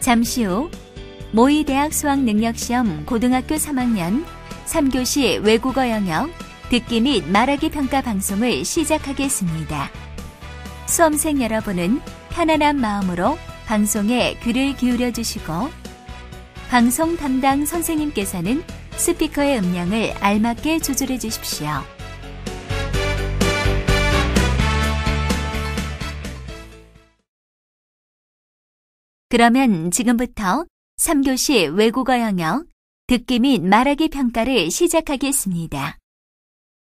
잠시 후 모의 대학 수학능력시험 고등학교 3학년 3교시 외국어 영역 듣기 및 말하기 평가 방송을 시작하겠습니다. 수험생 여러분은 편안한 마음으로 방송에 귀를 기울여 주시고 방송 담당 선생님께서는 스피커의 음량을 알맞게 조절해 주십시오. 그러면 지금부터 3교시 외국어 영역 듣기 및 말하기 평가를 시작하겠습니다.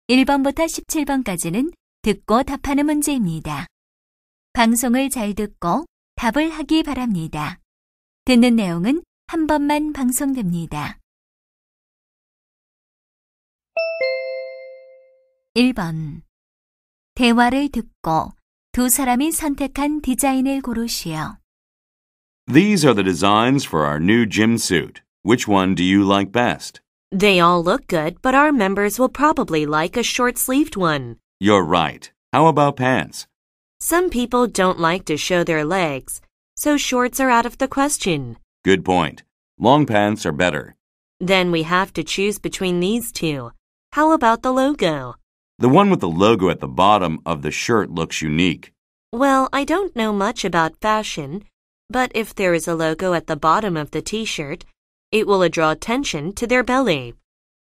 1번부터 17번까지는 듣고 답하는 문제입니다. 방송을 잘 듣고 답을 하기 바랍니다. 듣는 내용은 한 번만 방송됩니다. 1번. 대화를 듣고 두 사람이 선택한 디자인을 고르시오. These are the designs for our new gym suit. Which one do you like best? They all look good, but our members will probably like a short-sleeved one. You're right. How about pants? Some people don't like to show their legs, so shorts are out of the question. Good point. Long pants are better. Then we have to choose between these two. How about the logo? The one with the logo at the bottom of the shirt looks unique. Well, I don't know much about fashion, but if there is a logo at the bottom of the t-shirt, it will draw attention to their belly.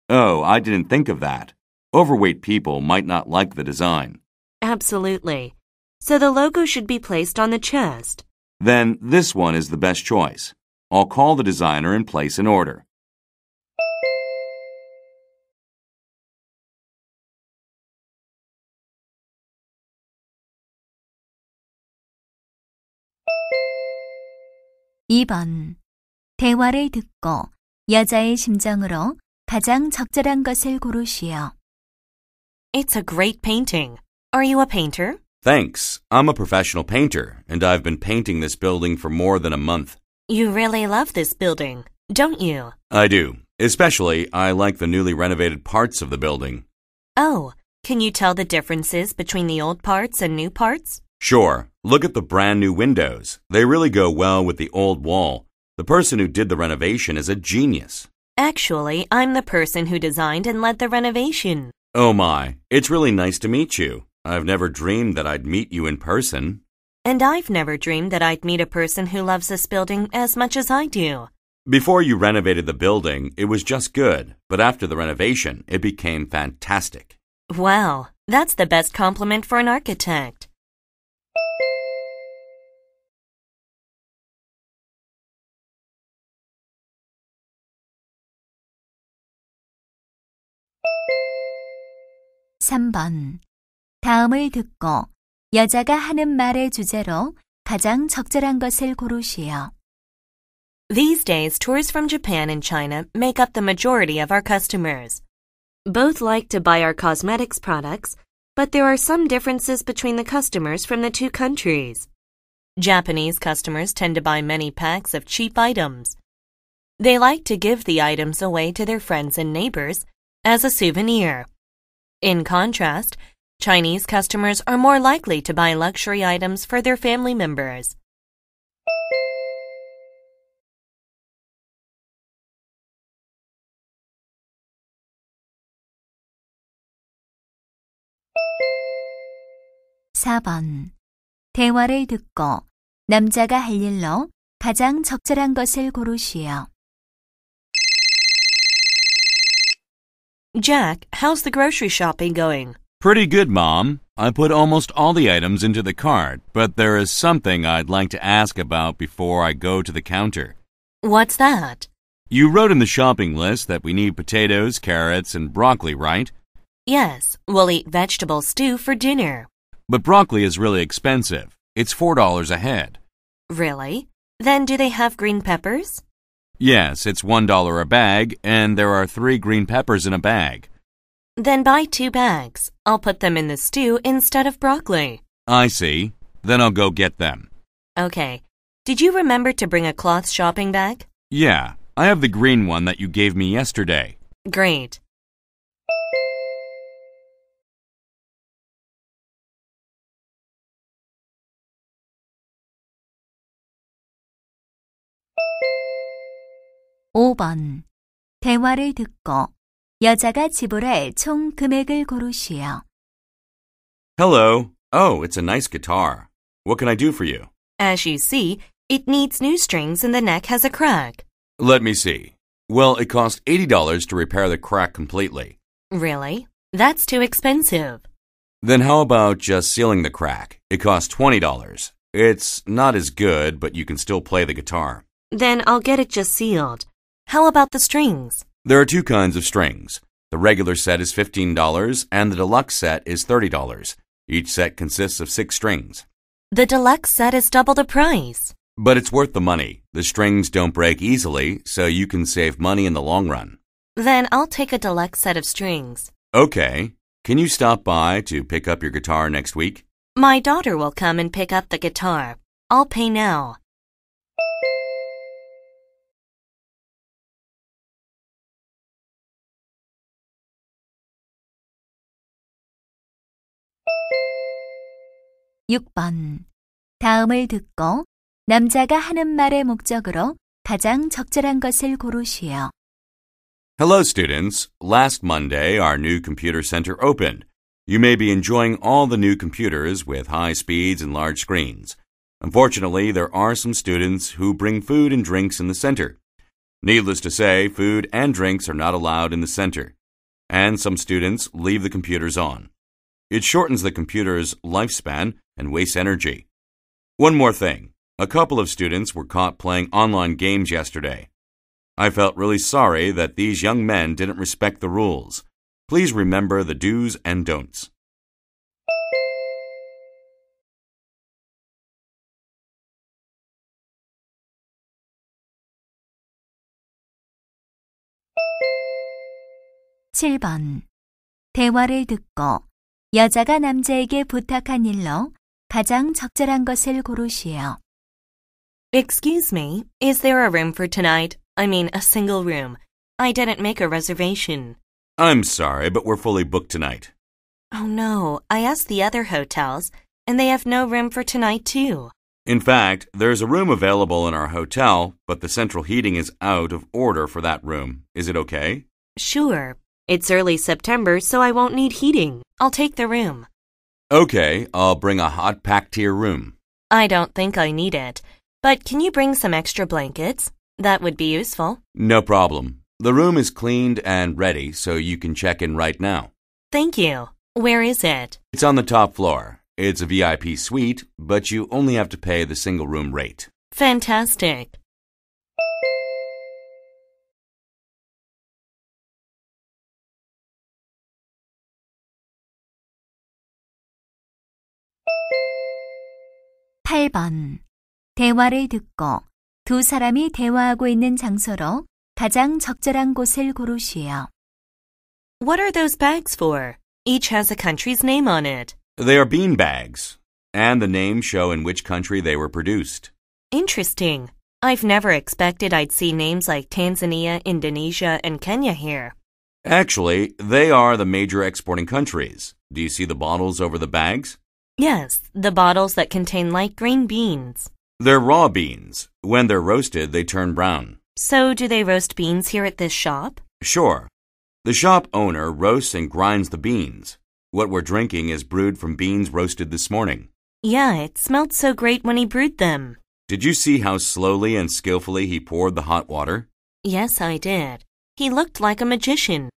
Oh, I didn't think of that. Overweight people might not like the design. Absolutely. So the logo should be placed on the chest. Then this one is the best choice. I'll call the designer and place an order. (2번) 대화를 듣고 여자의 심정으로 가장 적절한 것을 고르시오. It's a great painting. Are you a painter? Thanks. I'm a professional painter, and I've been painting this building for more than a month. You really love this building, don't you? I do. Especially, I like the newly renovated parts of the building. Oh, can you tell the differences between the old parts and new parts? Sure. Look at the brand new windows. They really go well with the old wall. The person who did the renovation is a genius. Actually, I'm the person who designed and led the renovation. Oh my, it's really nice to meet you. I've never dreamed that I'd meet you in person. And I've never dreamed that I'd meet a person who loves this building as much as I do. Before you renovated the building, it was just good, but after the renovation, it became fantastic. Wow, that's the best compliment for an architect. (3번) 다음을 듣고 여자가 하는 말의 주제로 가장 적절한 것을 고르시오. These days, tourists from Japan and China make up the majority of our customers. Both like to buy our cosmetics products, but there are some differences between the customers from the two countries. Japanese customers tend to buy many packs of cheap items. They like to give the items away to their friends and neighbors as a souvenir. In contrast, Chinese customers are more likely to buy luxury items for their family members. (4번) 대화를 듣고 남자가 할 일로 가장 적절한 것을 고르시오. Jack, how's the grocery shopping going? Pretty good, Mom. I put almost all the items into the cart, but there is something I'd like to ask about before I go to the counter. What's that? You wrote in the shopping list that we need potatoes, carrots, and broccoli, right? Yes, we'll eat vegetable stew for dinner. But broccoli is really expensive. It's $4 a head. Really? Then do they have green peppers? Yes, it's $1 a bag, and there are 3 green peppers in a bag. Then buy 2 bags. I'll put them in the stew instead of broccoli. I see. Then I'll go get them. Okay. Did you remember to bring a cloth shopping bag? Yeah, I have the green one that you gave me yesterday. Great. 5번. 대화를 듣고 여자가 지불할 총 금액을 고르시오. Hello. Oh, it's a nice guitar. What can I do for you? As you see, it needs new strings and the neck has a crack. Let me see. Well, it cost $80 to repair the crack completely. Really? That's too expensive. Then how about just sealing the crack? It costs $20. It's not as good, but you can still play the guitar. Then I'll get it just sealed. How about the strings? There are two kinds of strings. The regular set is $15 and the deluxe set is $30. Each set consists of 6 strings. The deluxe set is double the price. But it's worth the money. The strings don't break easily, so you can save money in the long run. Then I'll take a deluxe set of strings. Okay. Can you stop by to pick up your guitar next week? My daughter will come and pick up the guitar. I'll pay now. (6번) 다음을 듣고 남자가 하는 말의 목적으로 가장 적절한 것을 고르시오. Hello, students. Last Monday, our new computer center opened. You may be enjoying all the new computers with high speeds and large screens. Unfortunately, there are some students who bring food and drinks in the center. Needless to say, food and drinks are not allowed in the center. And some students leave the computers on. It shortens the computer's lifespan and wastes energy. One more thing. A couple of students were caught playing online games yesterday. I felt really sorry that these young men didn't respect the rules. Please remember the do's and don'ts. (7번) 대화를 듣고 여자가 남자에게 부탁한 일로 가장 적절한 것을 고르시오. Excuse me, is there a room for tonight? I mean, a single room. I didn't make a reservation. I'm sorry, but we're fully booked tonight. Oh no, I asked the other hotels, and they have no room for tonight too. In fact, there's a room available in our hotel, but the central heating is out of order for that room. Is it okay? Sure. It's early September, so I won't need heating. I'll take the room. Okay, I'll bring a hot pack to your room. I don't think I need it. But can you bring some extra blankets? That would be useful. No problem. The room is cleaned and ready, so you can check in right now. Thank you. Where is it? It's on the top floor. It's a VIP suite, but you only have to pay the single room rate. Fantastic. (8번) 대화를 듣고 두 사람이 대화하고 있는 장소로 가장 적절한 곳을 고르시오. What are those bags for? Each has a country's name on it. They are bean bags, and the names show in which country they were produced. Interesting. I've never expected I'd see names like Tanzania, Indonesia, and Kenya here. Actually, they are the major exporting countries. Do you see the bottles over the bags? Yes, the bottles that contain light green beans. They're raw beans. When they're roasted, they turn brown. So do they roast beans here at this shop? Sure. The shop owner roasts and grinds the beans. What we're drinking is brewed from beans roasted this morning. Yeah, it smelled so great when he brewed them. Did you see how slowly and skillfully he poured the hot water? Yes, I did. He looked like a magician.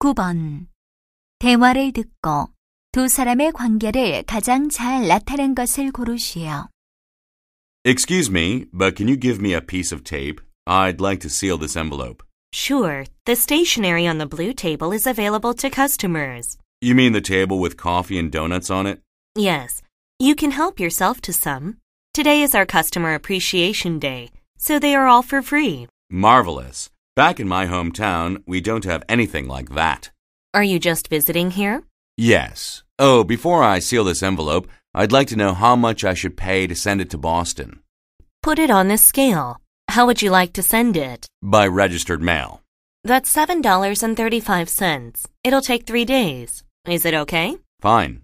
(9번) 대화를 듣고 두 사람의 관계를 가장 잘 나타낸 것을 고르시오. Excuse me, but can you give me a piece of tape? I'd like to seal this envelope. Sure, the stationery on the blue table is available to customers. You mean the table with coffee and donuts on it? Yes, you can help yourself to some. Today is our Customer Appreciation Day, so they are all for free. Marvelous. Back in my hometown, we don't have anything like that. Are you just visiting here? Yes. Oh, before I seal this envelope, I'd like to know how much I should pay to send it to Boston. Put it on this scale. How would you like to send it? By registered mail. That's $7.35. It'll take 3 days. Is it okay? Fine.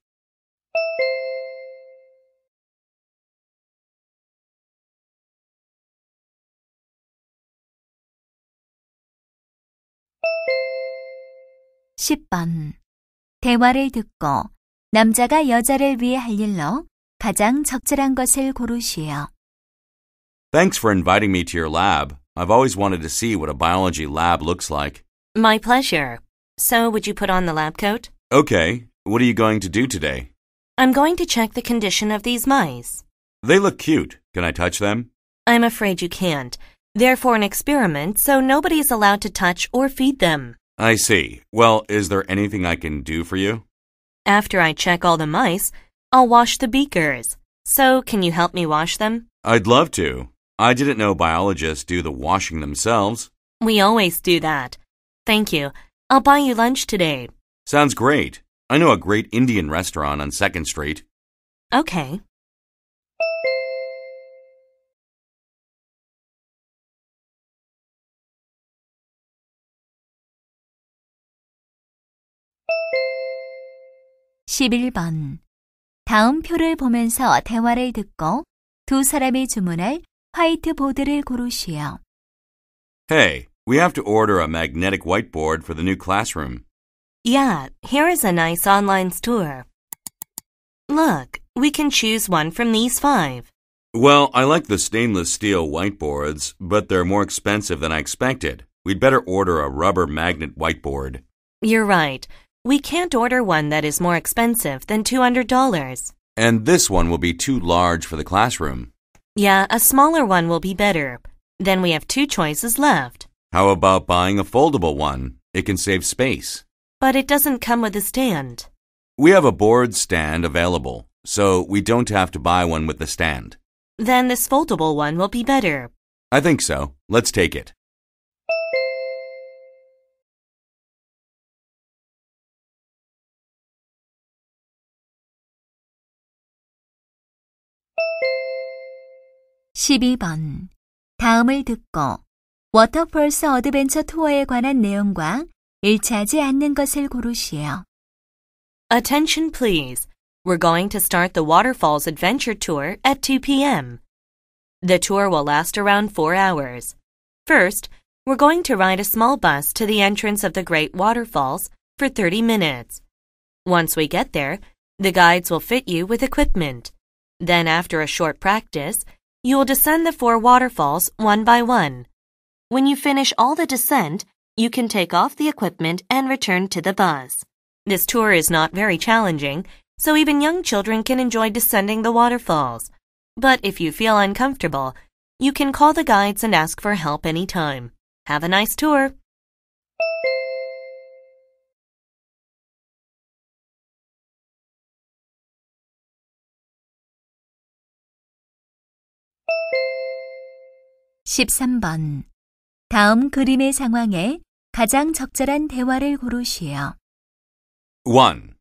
(10번) 대화를 듣고 남자가 여자를 위해 할 일로 가장 적절한 것을 고르시오. Thanks for inviting me to your lab. I've always wanted to see what a biology lab looks like. My pleasure. So, would you put on the lab coat? Okay, what are you going to do today? I'm going to check the condition of these mice. They look cute. Can I touch them? I'm afraid you can't. They're for an experiment, so nobody is allowed to touch or feed them. I see. Well, is there anything I can do for you? After I check all the mice, I'll wash the beakers. So, can you help me wash them? I'd love to. I didn't know biologists do the washing themselves. We always do that. Thank you. I'll buy you lunch today. Sounds great. I know a great Indian restaurant on 2nd Street. Okay. (11번) 다음 표를 보면서 대화를 듣고 두 사람이 주문할 화이트보드를 고르시오. Hey, we have to order a magnetic whiteboard for the new classroom. Yeah, here is a nice online store. Look, we can choose one from these 5. Well, I like the stainless steel whiteboards, but they're more expensive than I expected. We'd better order a rubber magnet whiteboard. You're right. We can't order one that is more expensive than $200. And this one will be too large for the classroom. Yeah, a smaller one will be better. Then we have 2 choices left. How about buying a foldable one? It can save space. But it doesn't come with a stand. We have a board stand available, so we don't have to buy one with the stand. Then this foldable one will be better. I think so. Let's take it. (12번) 다음을 듣고 워터폴스 어드벤처 투어에 관한 내용과 일치하지 않는 것을 고르시오. Attention please. We're going to start the Waterfalls adventure tour at 2 p.m. The tour will last around 4 hours. First, we're going to ride a small bus to the entrance of the Great Waterfalls for 30 minutes. Once we get there, the guides will fit you with equipment. Then after a short practice, you will descend the 4 waterfalls one by one. When you finish all the descent, you can take off the equipment and return to the bus. This tour is not very challenging, so even young children can enjoy descending the waterfalls. But if you feel uncomfortable, you can call the guides and ask for help anytime. Have a nice tour! (13번) 다음 그림의 상황에 가장 적절한 대화를 고르시오. 1.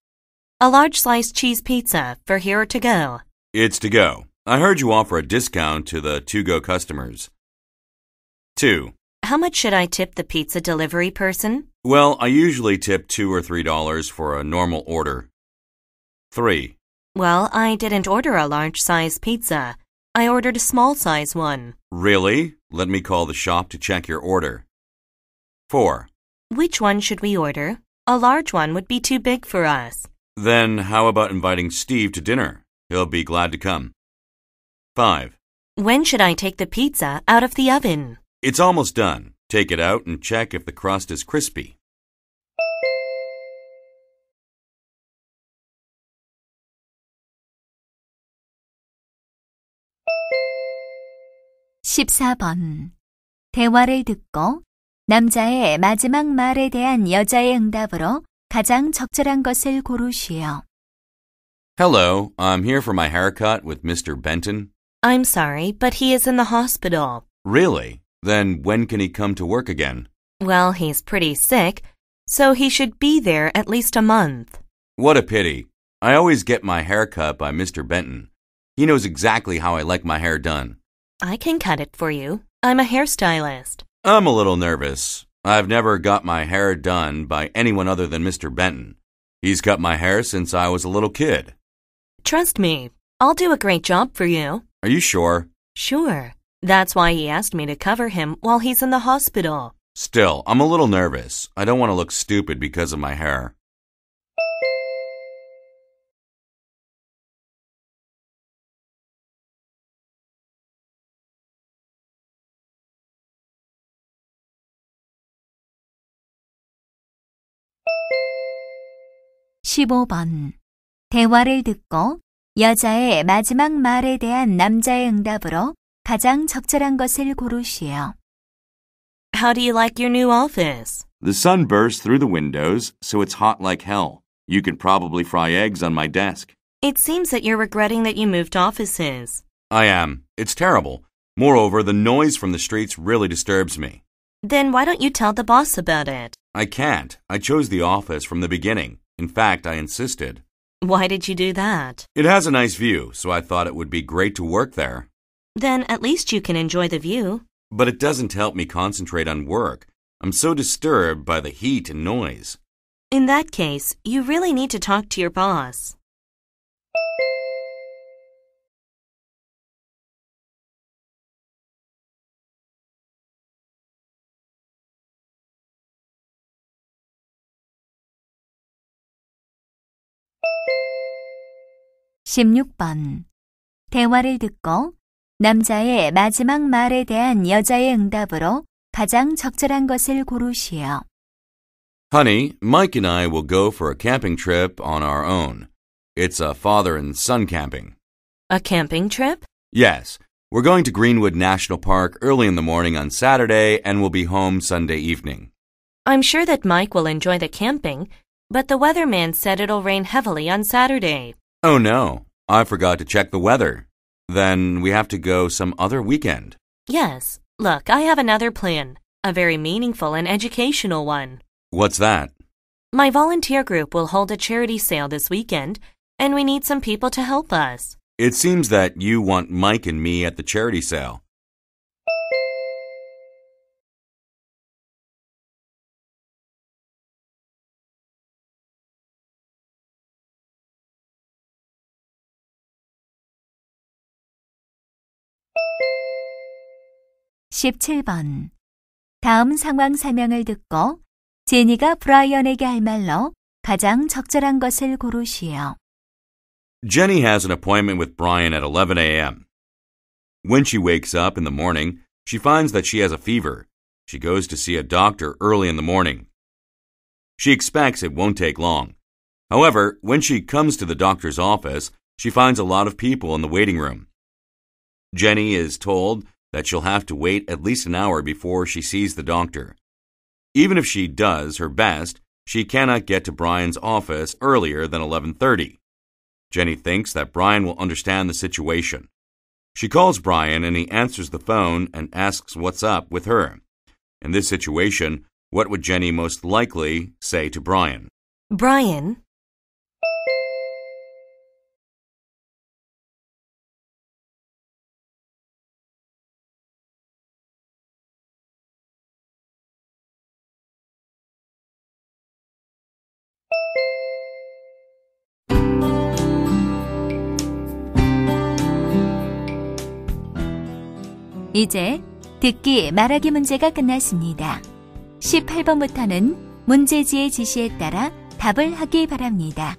A large sliced cheese pizza for here or to go. It's to go. I heard you offer a discount to the to-go customers. 2. How much should I tip the pizza delivery person? Well, I usually tip $2 or $3 for a normal order. 3. Well, I didn't order a large size pizza. I ordered a small size one. Really? Let me call the shop to check your order. 4. Which one should we order? A large one would be too big for us. Then how about inviting Steve to dinner? He'll be glad to come. 5. When should I take the pizza out of the oven? It's almost done. Take it out and check if the crust is crispy. (14번) 대화를 듣고 남자의 마지막 말에 대한 여자의 응답으로 가장 적절한 것을 고르시오. Hello, I'm here for my haircut with Mr. Benton. I'm sorry, but he is in the hospital. Really? Then when can he come to work again? Well, he's pretty sick, so he should be there at least a month. What a pity. I always get my hair cut by Mr. Benton. He knows exactly how I like my hair done. I can cut it for you. I'm a hairstylist. I'm a little nervous. I've never got my hair done by anyone other than Mr. Benton. He's cut my hair since I was a little kid. Trust me, I'll do a great job for you. Are you sure? Sure. That's why he asked me to cover him while he's in the hospital. Still, I'm a little nervous. I don't want to look stupid because of my hair. (15번) 대화를 듣고 여자의 마지막 말에 대한 남자의 응답으로 가장 적절한 것을 고르시오. How do you like your new office? The sun bursts through the windows, so it's hot like hell. You could probably fry eggs on my desk. It seems that you're regretting that you moved offices. I am. It's terrible. Moreover, the noise from the streets really disturbs me. Then why don't you tell the boss about it? I can't. I chose the office from the beginning. In fact, I insisted. Why did you do that? It has a nice view, so I thought it would be great to work there. Then at least you can enjoy the view. But it doesn't help me concentrate on work. I'm so disturbed by the heat and noise. In that case, you really need to talk to your boss. (16번) 대화를 듣고 남자의 마지막 말에 대한 여자의 응답으로 가장 적절한 것을 고르시오. Honey, Mike and I will go for a camping trip on our own. It's a father and son camping. A camping trip? Yes, we're going to Greenwood National Park early in the morning on Saturday and we'll be home Sunday evening. I'm sure that Mike will enjoy the camping, but the weatherman said it'll rain heavily on Saturday. Oh no, I forgot to check the weather. Then we have to go some other weekend. Yes. Look, I have another plan, a very meaningful and educational one. What's that? My volunteer group will hold a charity sale this weekend, and we need some people to help us. It seems that you want Mike and me at the charity sale. (17번) 다음 상황 설명을 듣고 제니가 브라이언에게 할 말로 가장 적절한 것을 고르시오. Jenny has an appointment with Brian at 11 a.m. When she wakes up in the morning, she finds that she has a fever. She goes to see a doctor early in the morning. She expects it won't take long. However, when she comes to the doctor's office, she finds a lot of people in the waiting room. Jenny is told that she'll have to wait at least an hour before she sees the doctor. Even if she does her best, she cannot get to Brian's office earlier than 11:30. Jenny thinks that Brian will understand the situation. She calls Brian and he answers the phone and asks what's up with her. In this situation, what would Jenny most likely say to Brian? Brian? 이제 듣기 말하기 문제가 끝났습니다. 18번부터는 문제지의 지시에 따라 답을 하기 바랍니다.